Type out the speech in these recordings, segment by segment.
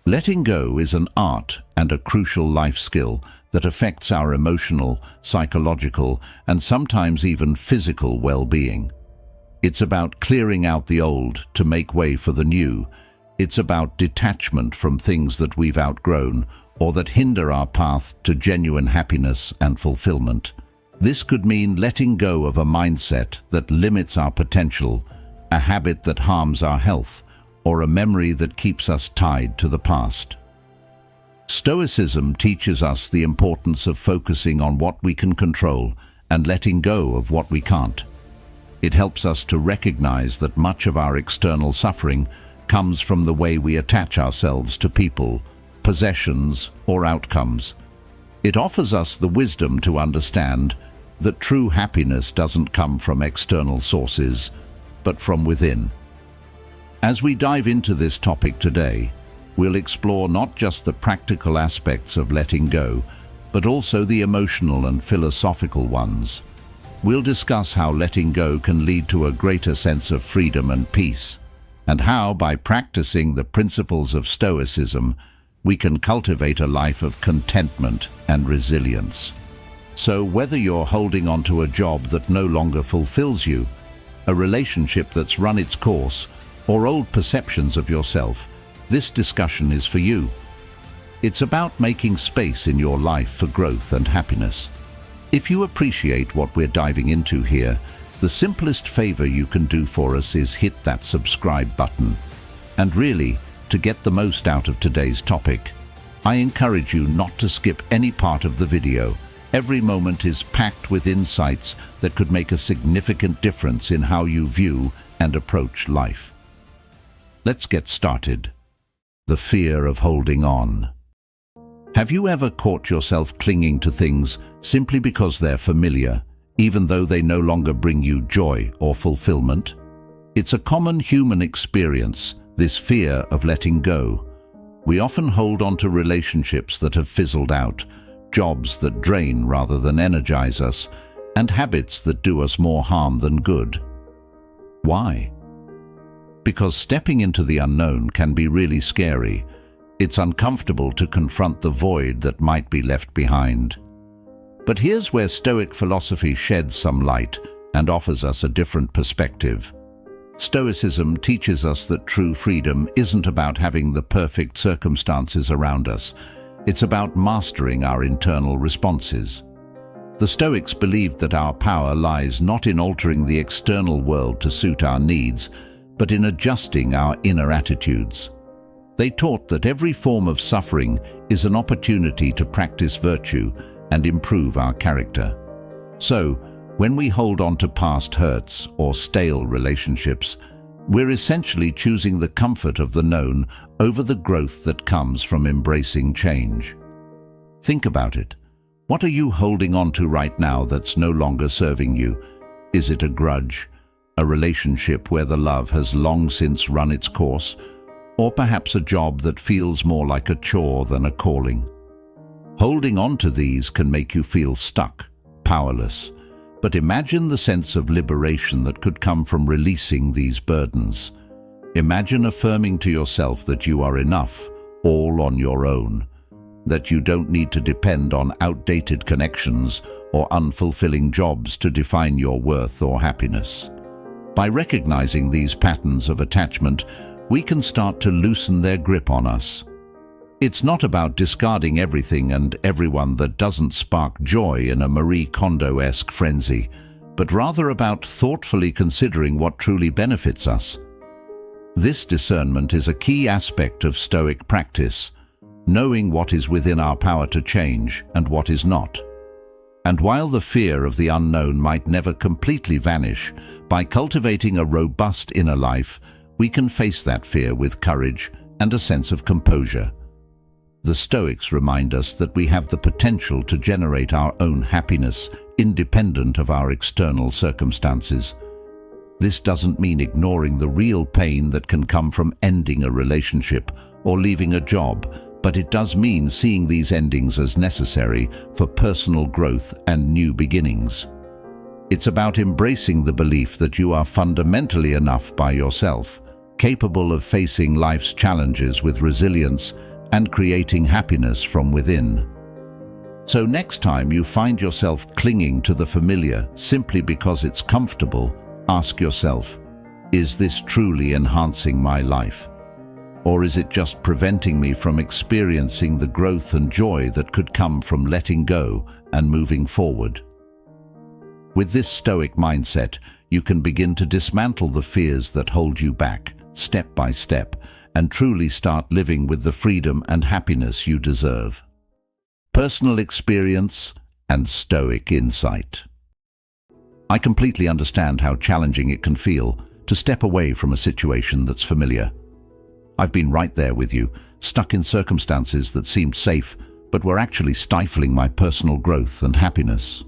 Letting go is an art and a crucial life skill that affects our emotional, psychological, and sometimes even physical well-being. It's about clearing out the old to make way for the new. It's about detachment from things that we've outgrown or that hinder our path to genuine happiness and fulfillment. This could mean letting go of a mindset that limits our potential, a habit that harms our health, or a memory that keeps us tied to the past. Stoicism teaches us the importance of focusing on what we can control and letting go of what we can't. It helps us to recognize that much of our external suffering comes from the way we attach ourselves to people, possessions, or outcomes. It offers us the wisdom to understand that true happiness doesn't come from external sources, but from within. As we dive into this topic today, we'll explore not just the practical aspects of letting go, but also the emotional and philosophical ones. We'll discuss how letting go can lead to a greater sense of freedom and peace, and how, by practicing the principles of Stoicism, we can cultivate a life of contentment and resilience. So whether you're holding on to a job that no longer fulfills you, a relationship that's run its course, or old perceptions of yourself, this discussion is for you. It's about making space in your life for growth and happiness. If you appreciate what we're diving into here, the simplest favor you can do for us is hit that subscribe button. And really, to get the most out of today's topic, I encourage you not to skip any part of the video. Every moment is packed with insights that could make a significant difference in how you view and approach life. Let's get started. The fear of holding on. Have you ever caught yourself clinging to things simply because they're familiar, even though they no longer bring you joy or fulfillment? It's a common human experience, this fear of letting go. We often hold on to relationships that have fizzled out, jobs that drain rather than energize us, and habits that do us more harm than good. Why? Because stepping into the unknown can be really scary. It's uncomfortable to confront the void that might be left behind. But here's where Stoic philosophy sheds some light and offers us a different perspective. Stoicism teaches us that true freedom isn't about having the perfect circumstances around us. It's about mastering our internal responses. The Stoics believed that our power lies not in altering the external world to suit our needs, but in adjusting our inner attitudes. They taught that every form of suffering is an opportunity to practice virtue and improve our character. So, when we hold on to past hurts or stale relationships, we're essentially choosing the comfort of the known over the growth that comes from embracing change. Think about it. What are you holding on to right now that's no longer serving you? Is it a grudge? A relationship where the love has long since run its course, or perhaps a job that feels more like a chore than a calling? Holding on to these can make you feel stuck, powerless, but imagine the sense of liberation that could come from releasing these burdens. Imagine affirming to yourself that you are enough, all on your own, that you don't need to depend on outdated connections or unfulfilling jobs to define your worth or happiness. By recognizing these patterns of attachment, we can start to loosen their grip on us. It's not about discarding everything and everyone that doesn't spark joy in a Marie Kondo-esque frenzy, but rather about thoughtfully considering what truly benefits us. This discernment is a key aspect of Stoic practice, knowing what is within our power to change and what is not. And while the fear of the unknown might never completely vanish, by cultivating a robust inner life, we can face that fear with courage and a sense of composure. The Stoics remind us that we have the potential to generate our own happiness independent of our external circumstances. This doesn't mean ignoring the real pain that can come from ending a relationship or leaving a job, but it does mean seeing these endings as necessary for personal growth and new beginnings. It's about embracing the belief that you are fundamentally enough by yourself, capable of facing life's challenges with resilience and creating happiness from within. So next time you find yourself clinging to the familiar simply because it's comfortable, ask yourself, is this truly enhancing my life? Or is it just preventing me from experiencing the growth and joy that could come from letting go and moving forward? With this Stoic mindset, you can begin to dismantle the fears that hold you back, step by step, and truly start living with the freedom and happiness you deserve. Personal experience and Stoic insight. I completely understand how challenging it can feel to step away from a situation that's familiar. I've been right there with you, stuck in circumstances that seemed safe, but were actually stifling my personal growth and happiness.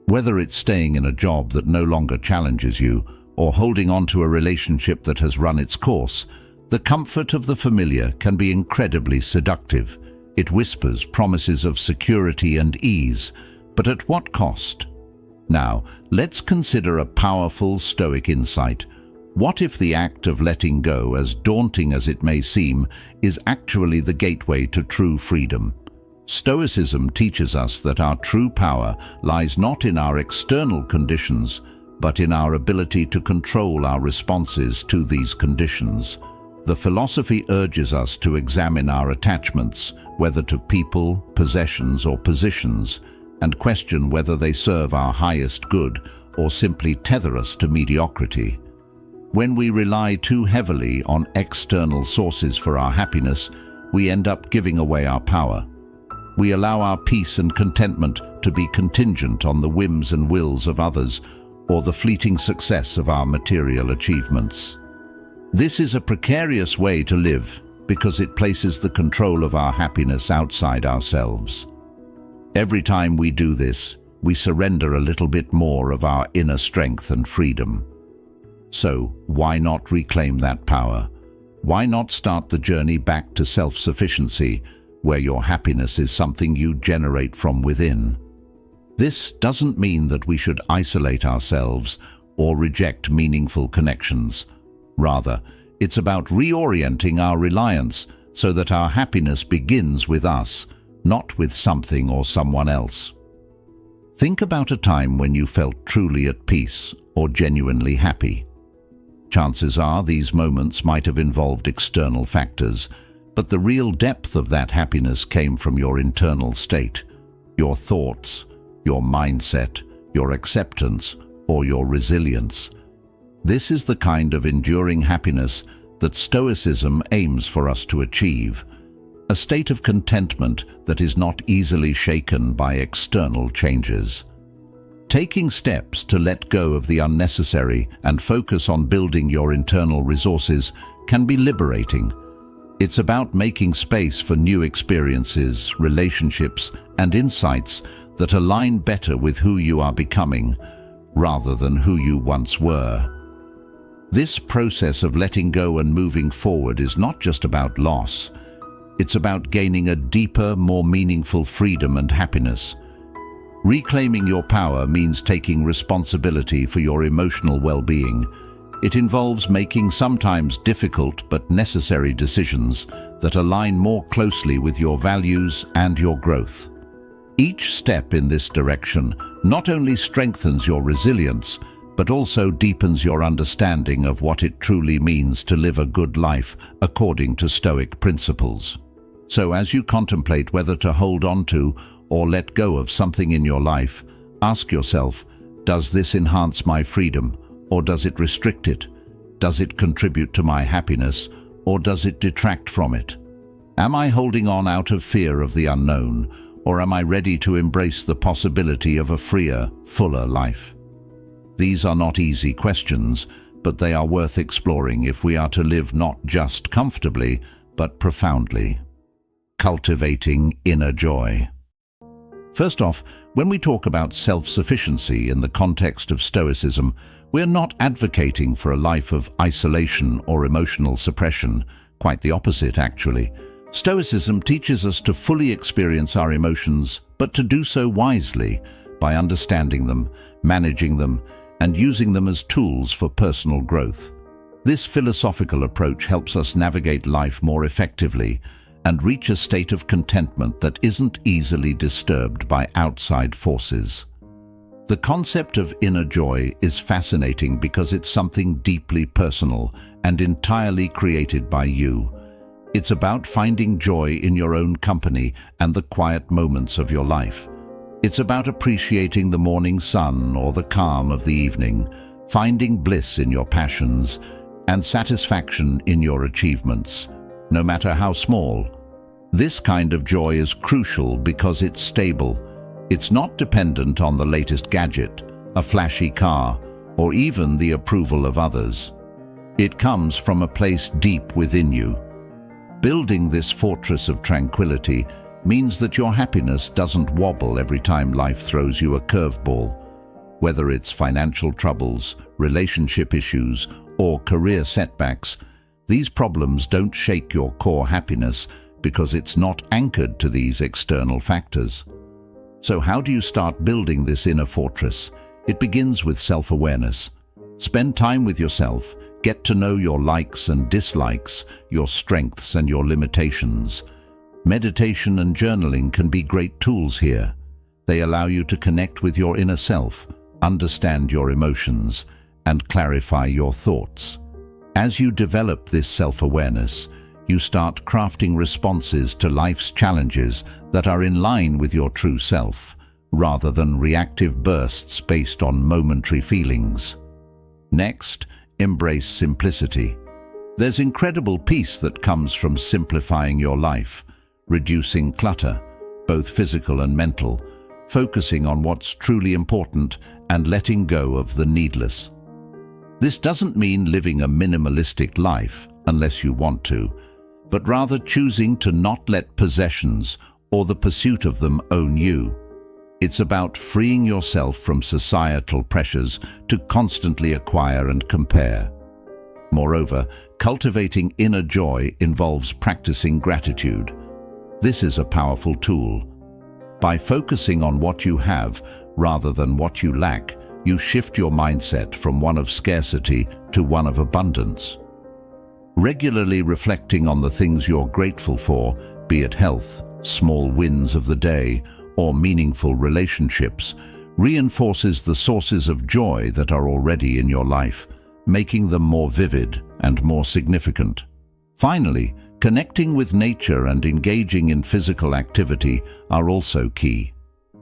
Whether it's staying in a job that no longer challenges you, or holding on to a relationship that has run its course, the comfort of the familiar can be incredibly seductive. It whispers promises of security and ease, but at what cost? Now, let's consider a powerful Stoic insight. What if the act of letting go, as daunting as it may seem, is actually the gateway to true freedom? Stoicism teaches us that our true power lies not in our external conditions, but in our ability to control our responses to these conditions. The philosophy urges us to examine our attachments, whether to people, possessions, or positions, and question whether they serve our highest good or simply tether us to mediocrity. When we rely too heavily on external sources for our happiness, we end up giving away our power. We allow our peace and contentment to be contingent on the whims and wills of others or the fleeting success of our material achievements. This is a precarious way to live because it places the control of our happiness outside ourselves. Every time we do this, we surrender a little bit more of our inner strength and freedom. So, why not reclaim that power? Why not start the journey back to self-sufficiency, where your happiness is something you generate from within? This doesn't mean that we should isolate ourselves or reject meaningful connections. Rather, it's about reorienting our reliance so that our happiness begins with us, not with something or someone else. Think about a time when you felt truly at peace or genuinely happy. Chances are these moments might have involved external factors, but the real depth of that happiness came from your internal state, your thoughts, your mindset, your acceptance, or your resilience. This is the kind of enduring happiness that Stoicism aims for us to achieve, a state of contentment that is not easily shaken by external changes. Taking steps to let go of the unnecessary and focus on building your internal resources can be liberating. It's about making space for new experiences, relationships, and insights that align better with who you are becoming, rather than who you once were. This process of letting go and moving forward is not just about loss. It's about gaining a deeper, more meaningful freedom and happiness. Reclaiming your power means taking responsibility for your emotional well-being. It involves making sometimes difficult but necessary decisions that align more closely with your values and your growth. Each step in this direction not only strengthens your resilience, but also deepens your understanding of what it truly means to live a good life according to Stoic principles. So as you contemplate whether to hold on to or let go of something in your life, ask yourself, does this enhance my freedom, or does it restrict it? Does it contribute to my happiness, or does it detract from it? Am I holding on out of fear of the unknown, or am I ready to embrace the possibility of a freer, fuller life? These are not easy questions, but they are worth exploring if we are to live not just comfortably, but profoundly. Cultivating inner joy. First off, when we talk about self-sufficiency in the context of Stoicism, we're not advocating for a life of isolation or emotional suppression. Quite the opposite, actually. Stoicism teaches us to fully experience our emotions, but to do so wisely, by understanding them, managing them, and using them as tools for personal growth. This philosophical approach helps us navigate life more effectively, and reach a state of contentment that isn't easily disturbed by outside forces. The concept of inner joy is fascinating because it's something deeply personal and entirely created by you. It's about finding joy in your own company and the quiet moments of your life. It's about appreciating the morning sun or the calm of the evening, finding bliss in your passions and satisfaction in your achievements, no matter how small. This kind of joy is crucial because it's stable. It's not dependent on the latest gadget, a flashy car, or even the approval of others. It comes from a place deep within you. Building this fortress of tranquility means that your happiness doesn't wobble every time life throws you a curveball. Whether it's financial troubles, relationship issues, or career setbacks, these problems don't shake your core happiness because it's not anchored to these external factors. So how do you start building this inner fortress? It begins with self-awareness. Spend time with yourself. Get to know your likes and dislikes, your strengths and your limitations. Meditation and journaling can be great tools here. They allow you to connect with your inner self, understand your emotions, and clarify your thoughts. As you develop this self-awareness, you start crafting responses to life's challenges that are in line with your true self, rather than reactive bursts based on momentary feelings. Next, embrace simplicity. There's incredible peace that comes from simplifying your life, reducing clutter, both physical and mental, focusing on what's truly important and letting go of the needless. This doesn't mean living a minimalistic life unless you want to, but rather choosing to not let possessions or the pursuit of them own you. It's about freeing yourself from societal pressures to constantly acquire and compare. Moreover, cultivating inner joy involves practicing gratitude. This is a powerful tool. By focusing on what you have rather than what you lack, you shift your mindset from one of scarcity to one of abundance. Regularly reflecting on the things you're grateful for, be it health, small wins of the day, or meaningful relationships, reinforces the sources of joy that are already in your life, making them more vivid and more significant. Finally, connecting with nature and engaging in physical activity are also key.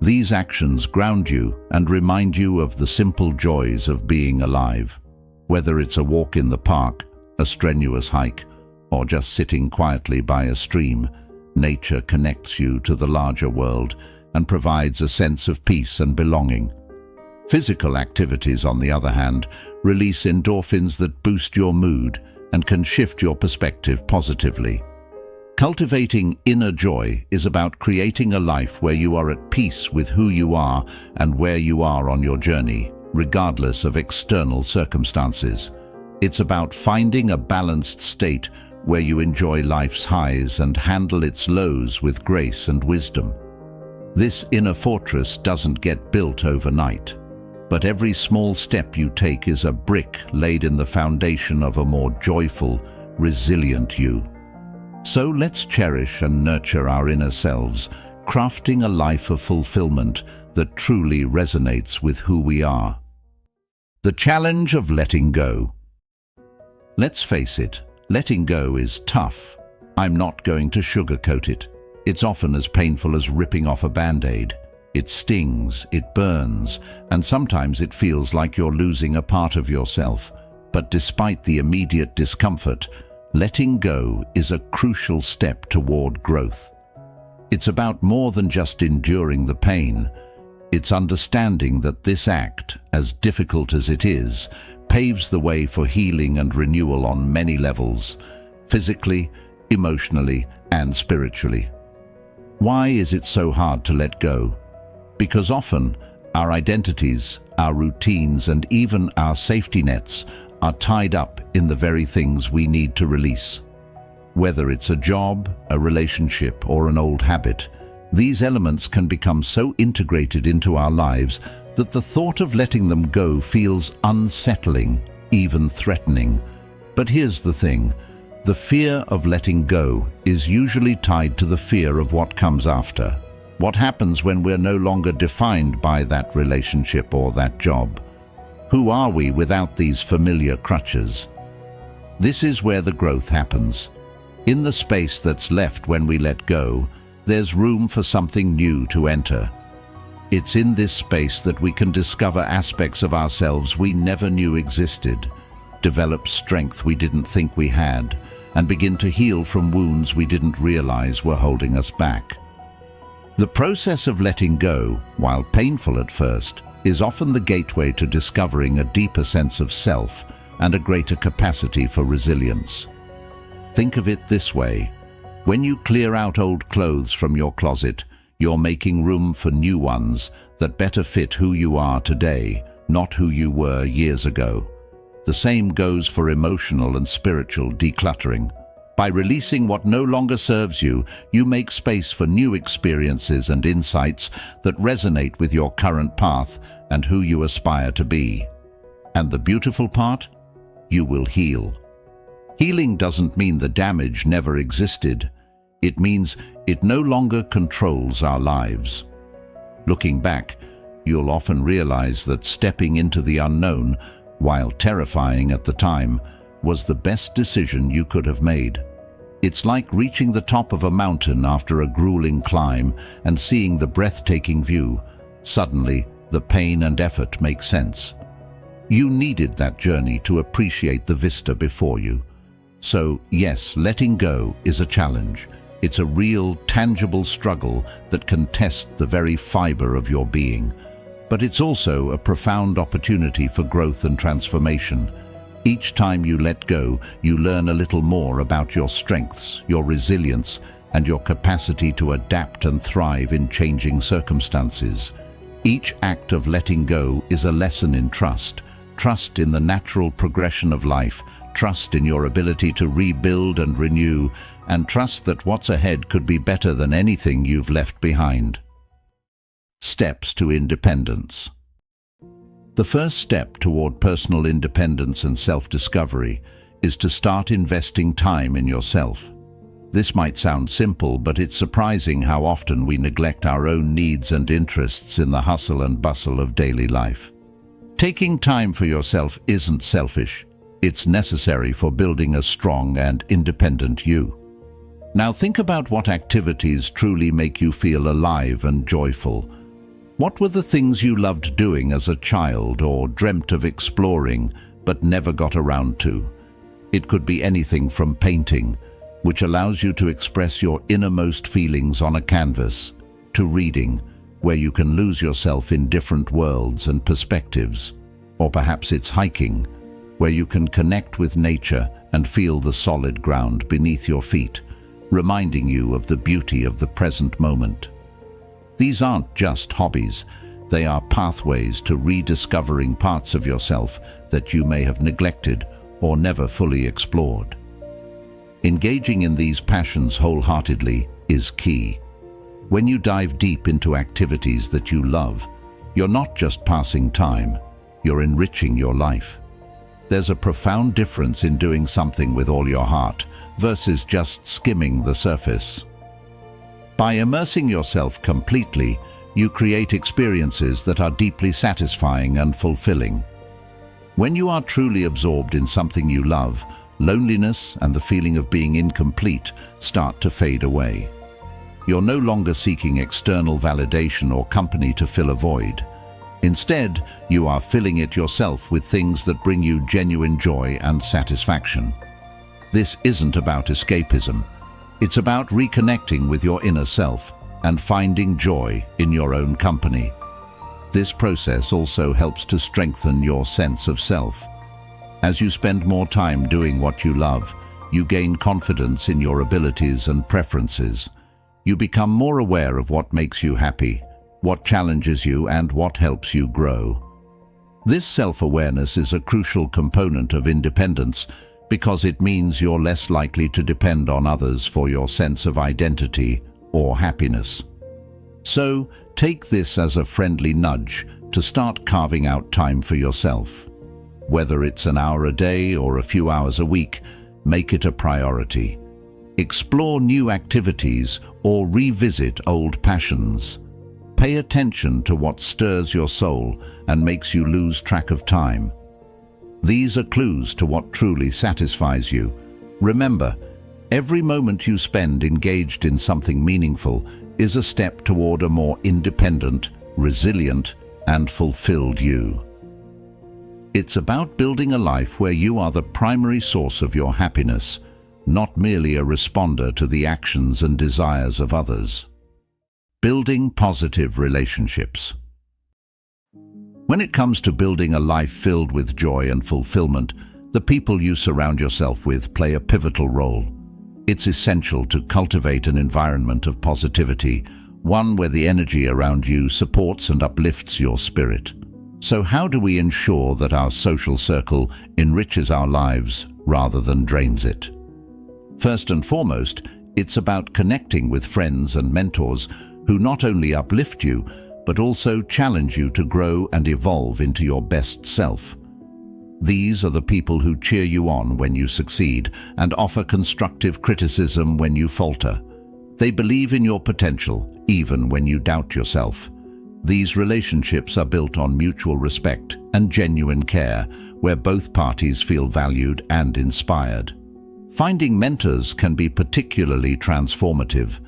These actions ground you and remind you of the simple joys of being alive. Whether it's a walk in the park, a strenuous hike, or just sitting quietly by a stream, nature connects you to the larger world and provides a sense of peace and belonging. Physical activities, on the other hand, release endorphins that boost your mood and can shift your perspective positively. Cultivating inner joy is about creating a life where you are at peace with who you are and where you are on your journey, regardless of external circumstances. It's about finding a balanced state where you enjoy life's highs and handle its lows with grace and wisdom. This inner fortress doesn't get built overnight, but every small step you take is a brick laid in the foundation of a more joyful, resilient you. So let's cherish and nurture our inner selves, crafting a life of fulfillment that truly resonates with who we are. The challenge of letting go. Let's face it, letting go is tough. I'm not going to sugarcoat it. It's often as painful as ripping off a band-aid. It stings, it burns, and sometimes it feels like you're losing a part of yourself. But despite the immediate discomfort, letting go is a crucial step toward growth. It's about more than just enduring the pain. It's understanding that this act, as difficult as it is, paves the way for healing and renewal on many levels, physically, emotionally, and spiritually. Why is it so hard to let go? Because often, our identities, our routines, and even our safety nets are tied up in the very things we need to release. Whether it's a job, a relationship, or an old habit, these elements can become so integrated into our lives that the thought of letting them go feels unsettling, even threatening. But here's the thing, The fear of letting go is usually tied to the fear of what comes after. What happens when we're no longer defined by that relationship or that job? Who are we without these familiar crutches? This is where the growth happens. In the space that's left when we let go, there's room for something new to enter. It's in this space that we can discover aspects of ourselves we never knew existed, develop strength we didn't think we had, and begin to heal from wounds we didn't realize were holding us back. The process of letting go, while painful at first, is often the gateway to discovering a deeper sense of self and a greater capacity for resilience. Think of it this way. When you clear out old clothes from your closet, you're making room for new ones that better fit who you are today, not who you were years ago. The same goes for emotional and spiritual decluttering. By releasing what no longer serves you, you make space for new experiences and insights that resonate with your current path and who you aspire to be. And the beautiful part? You will heal. Healing doesn't mean the damage never existed. It means it no longer controls our lives. Looking back, you'll often realize that stepping into the unknown, while terrifying at the time, was the best decision you could have made. It's like reaching the top of a mountain after a grueling climb and seeing the breathtaking view. Suddenly, the pain and effort make sense. You needed that journey to appreciate the vista before you. So, yes, letting go is a challenge. It's a real, tangible struggle that can test the very fiber of your being. But it's also a profound opportunity for growth and transformation. Each time you let go, you learn a little more about your strengths, your resilience, and your capacity to adapt and thrive in changing circumstances. Each act of letting go is a lesson in trust. Trust in the natural progression of life, trust in your ability to rebuild and renew, and trust that what's ahead could be better than anything you've left behind. Steps to independence. The first step toward personal independence and self-discovery is to start investing time in yourself. This might sound simple, but it's surprising how often we neglect our own needs and interests in the hustle and bustle of daily life. Taking time for yourself isn't selfish. It's necessary for building a strong and independent you. Now think about what activities truly make you feel alive and joyful. What were the things you loved doing as a child or dreamt of exploring but never got around to? It could be anything from painting, which allows you to express your innermost feelings on a canvas, to reading, where you can lose yourself in different worlds and perspectives. Or perhaps it's hiking, where you can connect with nature and feel the solid ground beneath your feet, reminding you of the beauty of the present moment. These aren't just hobbies, they are pathways to rediscovering parts of yourself that you may have neglected or never fully explored. Engaging in these passions wholeheartedly is key. When you dive deep into activities that you love, you're not just passing time, you're enriching your life. There's a profound difference in doing something with all your heart versus just skimming the surface. By immersing yourself completely, you create experiences that are deeply satisfying and fulfilling. When you are truly absorbed in something you love, loneliness and the feeling of being incomplete start to fade away. You're no longer seeking external validation or company to fill a void. Instead, you are filling it yourself with things that bring you genuine joy and satisfaction. This isn't about escapism. It's about reconnecting with your inner self and finding joy in your own company. This process also helps to strengthen your sense of self. As you spend more time doing what you love, you gain confidence in your abilities and preferences. You become more aware of what makes you happy, what challenges you, and what helps you grow. This self-awareness is a crucial component of independence because it means you're less likely to depend on others for your sense of identity or happiness. So, take this as a friendly nudge to start carving out time for yourself. Whether it's an hour a day or a few hours a week, make it a priority. Explore new activities or revisit old passions. Pay attention to what stirs your soul and makes you lose track of time. These are clues to what truly satisfies you. Remember, every moment you spend engaged in something meaningful is a step toward a more independent, resilient, and fulfilled you. It's about building a life where you are the primary source of your happiness, not merely a responder to the actions and desires of others. Building positive relationships. When it comes to building a life filled with joy and fulfillment, the people you surround yourself with play a pivotal role. It's essential to cultivate an environment of positivity, one where the energy around you supports and uplifts your spirit. So how do we ensure that our social circle enriches our lives rather than drains it? First and foremost, it's about connecting with friends and mentors who not only uplift you, but also challenge you to grow and evolve into your best self. These are the people who cheer you on when you succeed and offer constructive criticism when you falter. They believe in your potential, even when you doubt yourself. These relationships are built on mutual respect and genuine care, where both parties feel valued and inspired. Finding mentors can be particularly transformative.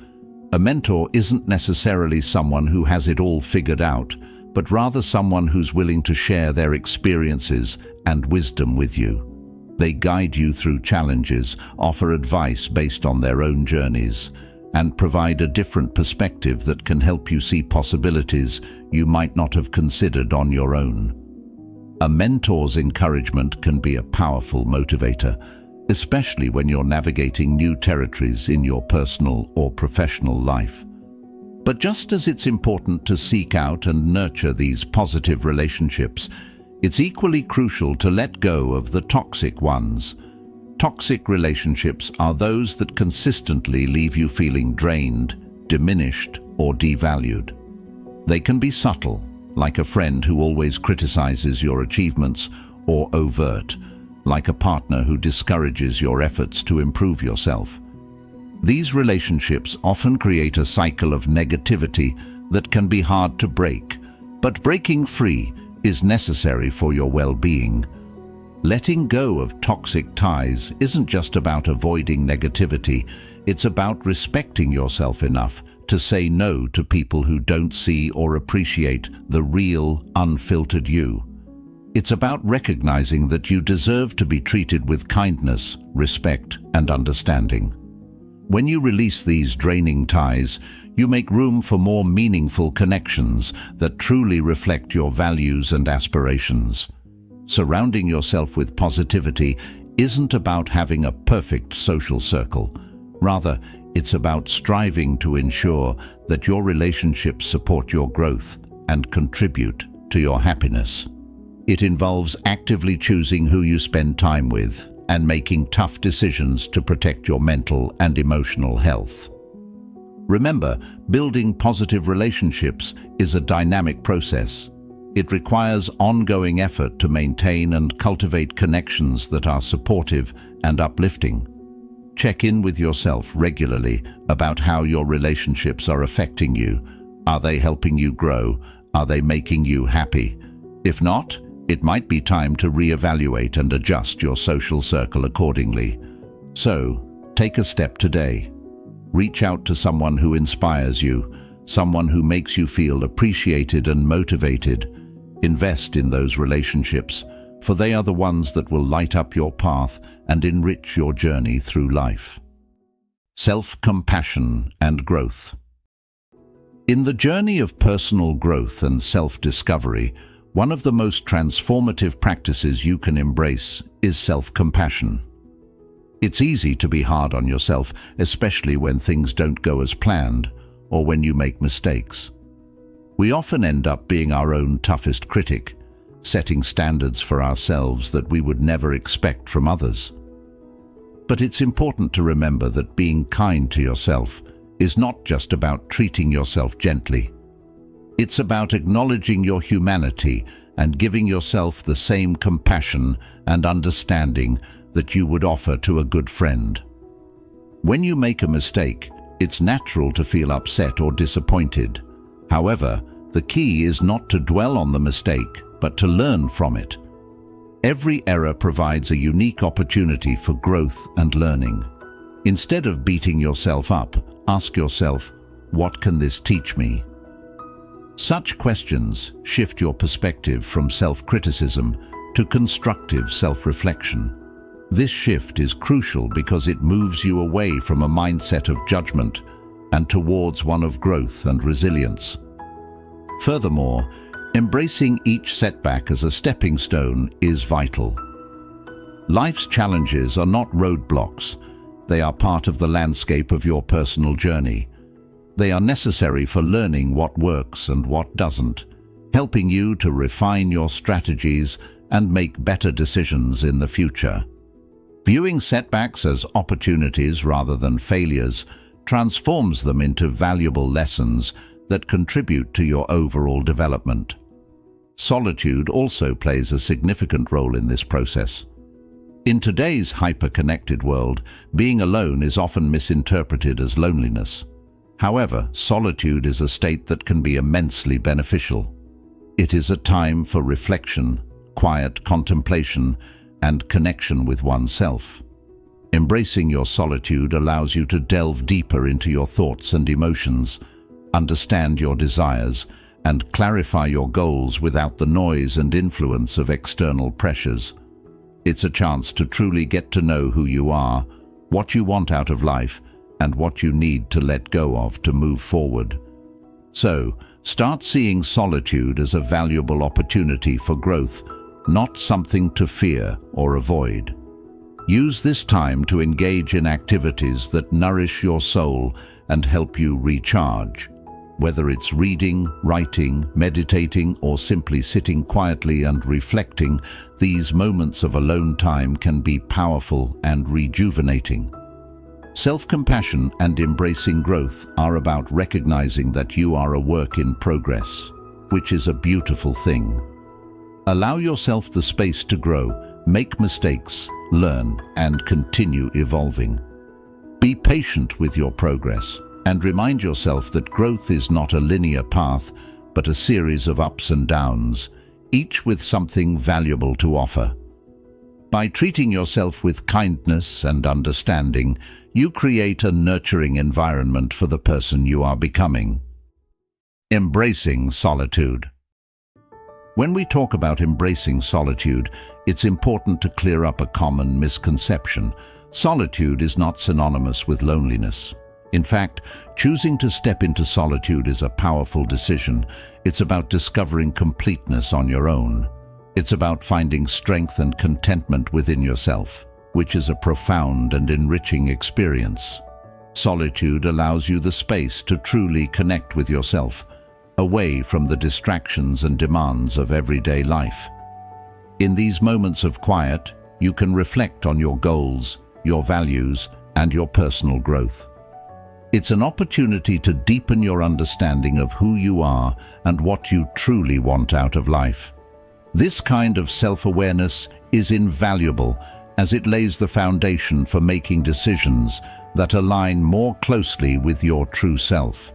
A mentor isn't necessarily someone who has it all figured out, but rather someone who's willing to share their experiences and wisdom with you. They guide you through challenges, offer advice based on their own journeys, and provide a different perspective that can help you see possibilities you might not have considered on your own. A mentor's encouragement can be a powerful motivator, especially when you're navigating new territories in your personal or professional life. But just as it's important to seek out and nurture these positive relationships, it's equally crucial to let go of the toxic ones. Toxic relationships are those that consistently leave you feeling drained, diminished, or devalued. They can be subtle, like a friend who always criticizes your achievements, or overt, like a partner who discourages your efforts to improve yourself. These relationships often create a cycle of negativity that can be hard to break, but breaking free is necessary for your well-being. Letting go of toxic ties isn't just about avoiding negativity, it's about respecting yourself enough to say no to people who don't see or appreciate the real, unfiltered you. It's about recognizing that you deserve to be treated with kindness, respect, and understanding. When you release these draining ties, you make room for more meaningful connections that truly reflect your values and aspirations. Surrounding yourself with positivity isn't about having a perfect social circle. Rather, it's about striving to ensure that your relationships support your growth and contribute to your happiness. It involves actively choosing who you spend time with and making tough decisions to protect your mental and emotional health. Remember, building positive relationships is a dynamic process. It requires ongoing effort to maintain and cultivate connections that are supportive and uplifting. Check in with yourself regularly about how your relationships are affecting you. Are they helping you grow? Are they making you happy? If not, it might be time to reevaluate and adjust your social circle accordingly. So, take a step today. Reach out to someone who inspires you, someone who makes you feel appreciated and motivated. Invest in those relationships, for they are the ones that will light up your path and enrich your journey through life. Self-compassion and growth. In the journey of personal growth and self-discovery, one of the most transformative practices you can embrace is self-compassion. It's easy to be hard on yourself, especially when things don't go as planned or when you make mistakes. We often end up being our own toughest critic, setting standards for ourselves that we would never expect from others. But it's important to remember that being kind to yourself is not just about treating yourself gently. It's about acknowledging your humanity and giving yourself the same compassion and understanding that you would offer to a good friend. When you make a mistake, it's natural to feel upset or disappointed. However, the key is not to dwell on the mistake, but to learn from it. Every error provides a unique opportunity for growth and learning. Instead of beating yourself up, ask yourself, what can this teach me? Such questions shift your perspective from self-criticism to constructive self-reflection. This shift is crucial because it moves you away from a mindset of judgment and towards one of growth and resilience. Furthermore, embracing each setback as a stepping stone is vital. Life's challenges are not roadblocks. They are part of the landscape of your personal journey. They are necessary for learning what works and what doesn't, helping you to refine your strategies and make better decisions in the future. Viewing setbacks as opportunities rather than failures transforms them into valuable lessons that contribute to your overall development. Solitude also plays a significant role in this process. In today's hyper-connected world, being alone is often misinterpreted as loneliness. However, solitude is a state that can be immensely beneficial. It is a time for reflection, quiet contemplation, and connection with oneself. Embracing your solitude allows you to delve deeper into your thoughts and emotions, understand your desires, and clarify your goals without the noise and influence of external pressures. It's a chance to truly get to know who you are, what you want out of life, and what you need to let go of to move forward. So, start seeing solitude as a valuable opportunity for growth, not something to fear or avoid. Use this time to engage in activities that nourish your soul and help you recharge. Whether it's reading, writing, meditating, or simply sitting quietly and reflecting, these moments of alone time can be powerful and rejuvenating. Self-compassion and embracing growth are about recognizing that you are a work in progress, which is a beautiful thing. Allow yourself the space to grow, make mistakes, learn, and continue evolving. Be patient with your progress and remind yourself that growth is not a linear path, but a series of ups and downs, each with something valuable to offer. By treating yourself with kindness and understanding, you create a nurturing environment for the person you are becoming. Embracing solitude. When we talk about embracing solitude, it's important to clear up a common misconception. Solitude is not synonymous with loneliness. In fact, choosing to step into solitude is a powerful decision. It's about discovering completeness on your own. It's about finding strength and contentment within yourself, which is a profound and enriching experience. Solitude allows you the space to truly connect with yourself, away from the distractions and demands of everyday life. In these moments of quiet, you can reflect on your goals, your values, and your personal growth. It's an opportunity to deepen your understanding of who you are and what you truly want out of life. This kind of self-awareness is invaluable as it lays the foundation for making decisions that align more closely with your true self.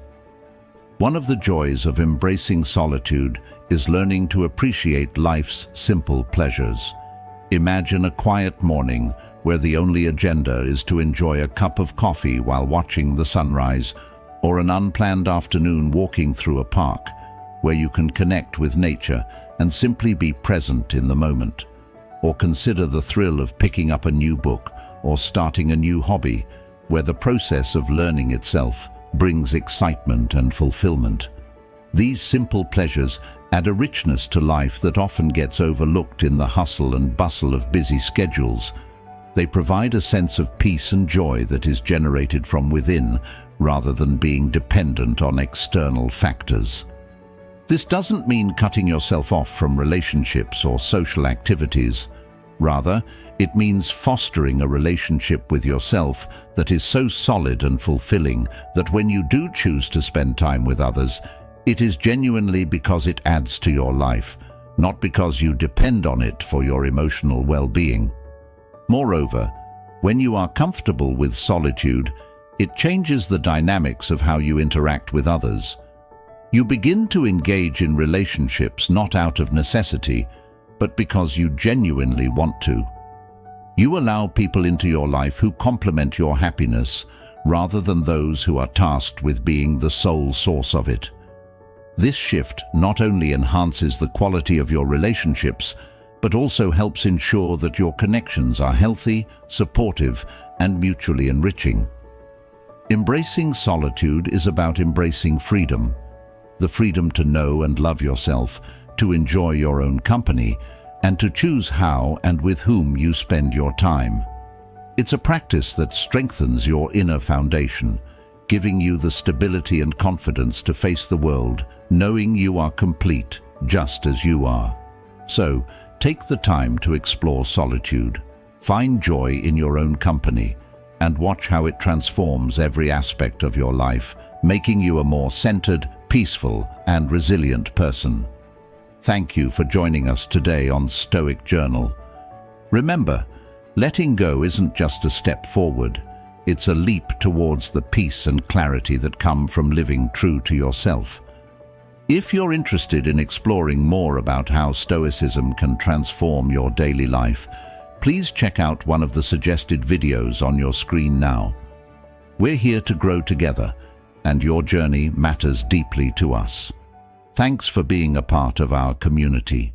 One of the joys of embracing solitude is learning to appreciate life's simple pleasures. Imagine a quiet morning where the only agenda is to enjoy a cup of coffee while watching the sunrise, or an unplanned afternoon walking through a park where you can connect with nature and simply be present in the moment. Or consider the thrill of picking up a new book or starting a new hobby, where the process of learning itself brings excitement and fulfillment. These simple pleasures add a richness to life that often gets overlooked in the hustle and bustle of busy schedules. They provide a sense of peace and joy that is generated from within, rather than being dependent on external factors. This doesn't mean cutting yourself off from relationships or social activities. Rather, it means fostering a relationship with yourself that is so solid and fulfilling that when you do choose to spend time with others, it is genuinely because it adds to your life, not because you depend on it for your emotional well-being. Moreover, when you are comfortable with solitude, it changes the dynamics of how you interact with others. You begin to engage in relationships not out of necessity, but because you genuinely want to. You allow people into your life who complement your happiness, rather than those who are tasked with being the sole source of it. This shift not only enhances the quality of your relationships, but also helps ensure that your connections are healthy, supportive, and mutually enriching. Embracing solitude is about embracing freedom. The freedom to know and love yourself, to enjoy your own company, and to choose how and with whom you spend your time. It's a practice that strengthens your inner foundation, giving you the stability and confidence to face the world, knowing you are complete just as you are. So, take the time to explore solitude. Find joy in your own company, and watch how it transforms every aspect of your life, making you a more centered, peaceful, and resilient person. Thank you for joining us today on Stoic Journal. Remember, letting go isn't just a step forward, it's a leap towards the peace and clarity that come from living true to yourself. If you're interested in exploring more about how Stoicism can transform your daily life, please check out one of the suggested videos on your screen now. We're here to grow together, and your journey matters deeply to us. Thanks for being a part of our community.